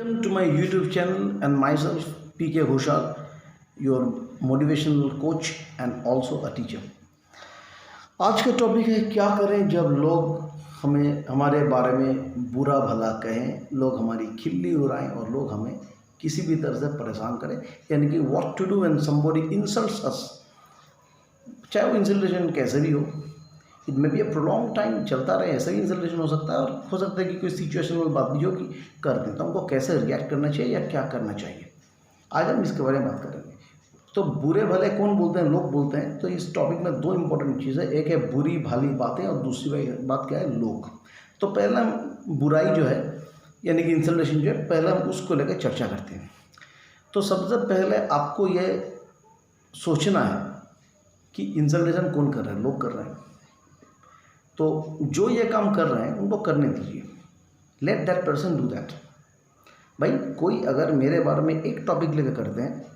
Welcome to my YouTube channel and myself PK Ghoshal, your motivational coach and also a teacher. आज का topic है क्या करें जब लोग हमें हमारे बारे में बुरा भला कहें, लोग हमारी खिल्ली उड़ाएं और लोग हमें किसी भी तरह से परेशान करें, यानी कि what to do when somebody insults us. चाहे वो इंसल्टेशन कैसे भी हो, it may be a prolong time चलता रहे, ऐसा भी इंसल्टेशन हो सकता है और हो सकता है कि कोई सिचुएशन में बात भी हो कि कर दें, तो हमको कैसे रिएक्ट करना चाहिए या क्या करना चाहिए, आज हम इसके बारे में बात करेंगे। तो बुरे भले कौन बोलते हैं, लोग बोलते हैं। तो इस टॉपिक में दो इंपॉर्टेंट चीज़ है, एक है बुरी भाली बातें और दूसरी बात क्या है, लोग। तो पहला बुराई जो है यानी कि इंसल्टेशन जो है, पहला हम उसको लेकर चर्चा करते हैं। तो सबसे पहले आपको यह सोचना है कि इंसल्टेशन कौन कर रहा है, लोग कर रहे हैं। तो जो ये काम कर रहे हैं उनको करने दीजिए, let that person do that. भाई कोई अगर मेरे बारे में एक टॉपिक लेकर करते हैं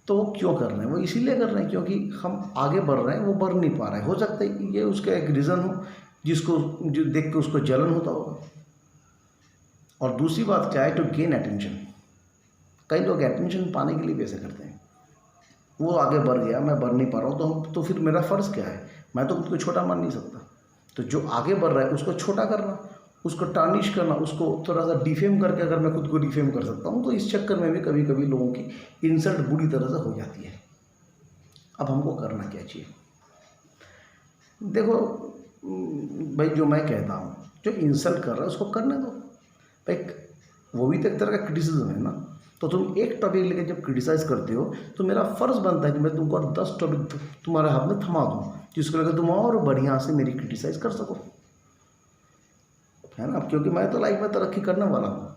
तो वो क्यों कर रहे हैं, वो इसीलिए कर रहे हैं क्योंकि हम आगे बढ़ रहे हैं, वो बढ़ नहीं पा रहे हैं। हो सकता है ये उसका एक रीज़न हो जिसको जो देख के उसको जलन होता होगा। और दूसरी बात क्या है, टू गेन अटेंशन। कई लोग अटेंशन पाने के लिए भी ऐसे करते हैं, वो आगे बढ़ गया, मैं बढ़ नहीं पा रहा हूँ, तो फिर मेरा फ़र्ज़ क्या है, मैं तो खुद को छोटा मान नहीं सकता। तो जो आगे बढ़ रहा है उसको छोटा करना, उसको टार्निश करना, उसको थोड़ा सा डिफेम करके अगर मैं खुद को डिफेम कर सकता हूँ, तो इस चक्कर में भी कभी कभी लोगों की इंसल्ट बुरी तरह से हो जाती है। अब हमको करना क्या चाहिए, देखो भाई, जो मैं कहता हूँ, जो इंसल्ट कर रहा है उसको करने दो भाई, वो भी तो एक तरह का क्रिटिसिज्म है ना। तो तुम एक टॉपिक लेकर जब क्रिटिसाइज़ करते हो तो मेरा फ़र्ज़ बनता है कि मैं तुमको और 10 टॉपिक तुम्हारे हाथ में थमा दूँ जिसको लेकर तुम और बढ़िया से मेरी क्रिटिसाइज़ कर सको, है ना। क्योंकि मैं तो लाइफ में तरक्की करने वाला हूँ,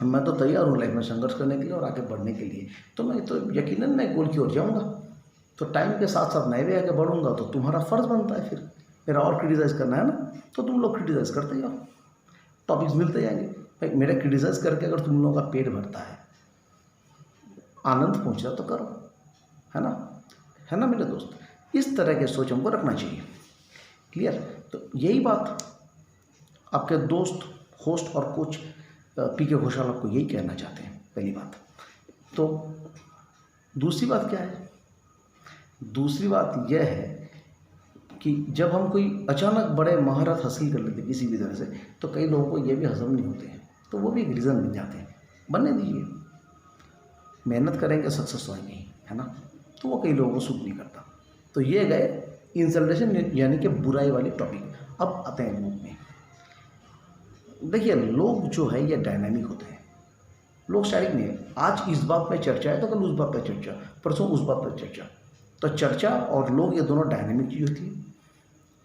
मैं तो तैयार हूँ लाइफ में संघर्ष करने के लिए और आगे बढ़ने के लिए। तो मैं तो यकीनन मैं गोल की ओर जाऊँगा, तो टाइम के साथ साथ मैं भी आगे बढ़ूँगा। तो तुम्हारा फ़र्ज़ बनता है फिर मेरा और क्रिटिसाइज़ करना, है ना। तो तुम लोग क्रिटिसाइज़ करते जाओ, टॉपिक्स मिलते जाएंगे भाई। मेरा क्रिटिसाइज़ करके अगर तुम लोगों का पेट भरता है, आनंद पहुँच रहा तो करो, है ना मेरे दोस्त। इस तरह के सोच हमको रखना चाहिए, क्लियर। तो यही बात आपके दोस्त, होस्ट और कोच पीके घोषाल आपको यही कहना चाहते हैं, पहली बात। तो दूसरी बात क्या है, दूसरी बात यह है कि जब हम कोई अचानक बड़े महारत हासिल कर लेते किसी भी तरह से, तो कई लोगों को ये भी हजम नहीं होते हैं, तो वो भी एक रीज़न बन जाते हैं। बनने दीजिए, मेहनत करेंगे सक्सेस होएंगे ही, है ना। तो वो कई लोगों को सूट नहीं करता। तो ये गए इंसल्टेशन यानी कि बुराई वाली टॉपिक। अब आते हैं लोग में। देखिए लोग जो है ये डायनामिक होते हैं, लोग स्टैटिक नहीं है। आज इस बात पे चर्चा है तो कल उस बात पे चर्चा, परसों उस बात पे चर्चा। तो चर्चा और लोग ये दोनों डायनामिक चीज़ होती है।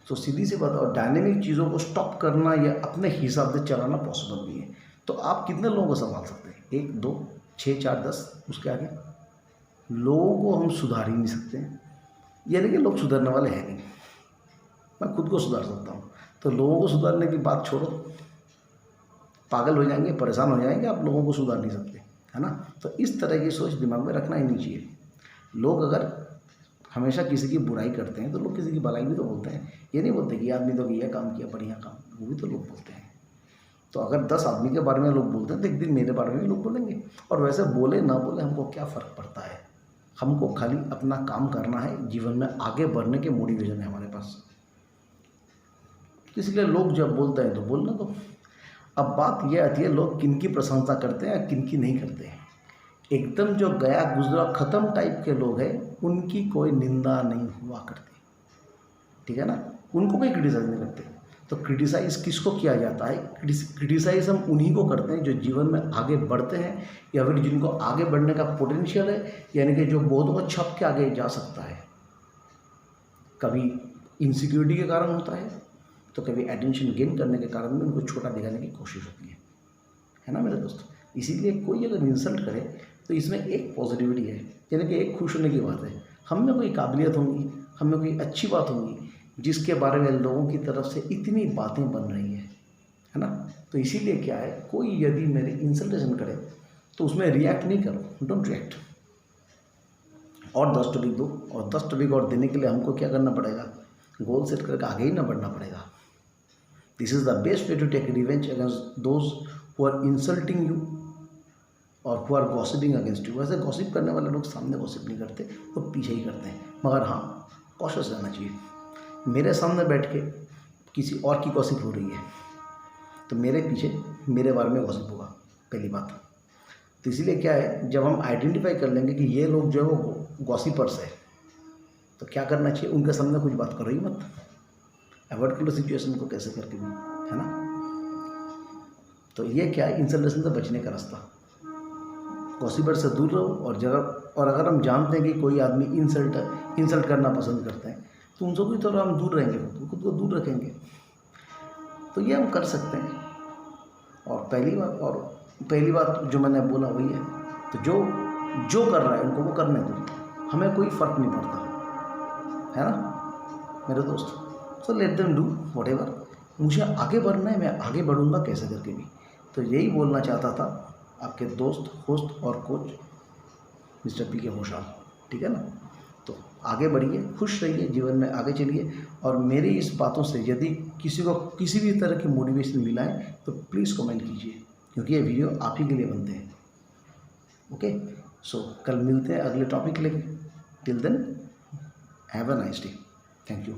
तो सीधी सी बात, और डायनेमिक चीज़ों को स्टॉप करना या अपने हिसाब से चलाना पॉसिबल नहीं है। तो आप कितने लोगों को संभाल सकते हैं, 1 2 6 4 10, उसके आगे लोगों को हम सुधार ही नहीं सकते हैं। यानी कि लोग सुधरने वाले हैं नहीं, मैं खुद को सुधार सकता हूँ। तो लोगों को सुधारने की बात छोड़ो, पागल हो जाएंगे, परेशान हो जाएंगे, आप लोगों को सुधार नहीं सकते, है ना। तो इस तरह की सोच दिमाग में रखना ही नहीं चाहिए। लोग अगर हमेशा किसी की बुराई करते हैं तो लोग किसी की भलाई भी तो बोलते हैं। ये नहीं बोलते कि आदमी तो ये काम किया बढ़िया काम, वो भी तो लोग बोलते हैं। तो अगर 10 आदमी के बारे में लोग बोलते हैं तो एक दिन मेरे बारे में भी लोग बोलेंगे। और वैसे बोले ना बोले हमको क्या फ़र्क पड़ता है, हमको खाली अपना काम करना है, जीवन में आगे बढ़ने के मोटिवेशन है हमारे पास। इसलिए लोग जब बोलते हैं तो बोलना दो। अब बात यह आती है लोग किन की प्रशंसा करते हैं या किन की नहीं करते हैं। एकदम जो गया गुजरा ख़त्म टाइप के लोग हैं, उनकी कोई निंदा नहीं हुआ करती, ठीक है ना। उनको कोई क्रिटिसाइज़ नहीं करते। तो क्रिटिसाइज़ किसको किया जाता है, क्रिटिसाइज़ हम उन्हीं को करते हैं जो जीवन में आगे बढ़ते हैं या फिर जिनको आगे बढ़ने का पोटेंशियल है, यानी कि जो बहुतों को छप के आगे जा सकता है। कभी इनसिक्योरिटी के कारण होता है, तो कभी एटेंशन गेन करने के कारण भी उनको छोटा दिखाने की कोशिश होती है ना मेरे दोस्त। इसीलिए कोई अगर इंसल्ट करे तो इसमें एक पॉजिटिविटी है, यानी कि एक खुश होने की बात है। हम में कोई काबिलियत होंगी, हम में कोई अच्छी बात होंगी जिसके बारे में लोगों की तरफ से इतनी बातें बन रही है ना। तो इसीलिए क्या है, कोई यदि मेरे इंसल्टेशन करे तो उसमें रिएक्ट नहीं करो, डोंट रिएक्ट। और 10 टॉपिक दो, और 10 टॉपिक और देने के लिए हमको क्या करना पड़ेगा, गोल सेट करके आगे ही ना बढ़ना पड़ेगा। This is the best way to take revenge against those who are insulting you और who are gossiping against you. वैसे गॉसिप करने वाले लोग सामने गॉसिप नहीं करते, वो पीछे ही करते हैं। मगर हाँ, कॉशियस रहना चाहिए। मेरे सामने बैठ के किसी और की गॉसिप हो रही है तो मेरे पीछे मेरे बारे में गॉसिप होगा, पहली बात। तो इसीलिए क्या है, जब हम आइडेंटिफाई कर लेंगे कि ये लोग जो है वो गॉसिपर्स है, तो क्या करना चाहिए, उनके सामने कुछ बात करो ही मत, अवॉइड कर लो सिचुएशन को कैसे करके भी, है ना। तो ये क्या है, इंसल्टेशन से बचने का रास्ता। गॉसिपर से दूर रहो। और अगर हम जानते हैं कि कोई आदमी इंसल्ट करना पसंद करते हैं तो उनसे भी थोड़ा हम दूर रहेंगे, खुद को दूर रखेंगे। तो ये हम कर सकते हैं। और पहली बात जो मैंने बोला वही है, तो जो कर रहा है उनको वो करने दो, हमें कोई फ़र्क नहीं पड़ता, है ना मेरे दोस्त। So let them do whatever. मुझे आगे बढ़ना है, मैं आगे बढ़ूंगा कैसे करके भी। तो यही बोलना चाहता था आपके दोस्त, होस्ट और कोच मिस्टर पी के घोषाल, ठीक है ना। तो आगे बढ़िए, खुश रहिए, जीवन में आगे चलिए। और मेरी इस बातों से यदि किसी को किसी भी तरह की मोटिवेशन मिला है तो प्लीज़ कमेंट कीजिए, क्योंकि ये वीडियो आप ही के लिए बनते हैं। ओके, सो कल मिलते हैं अगले टॉपिक लेके। Till then have a nice day. Thank you.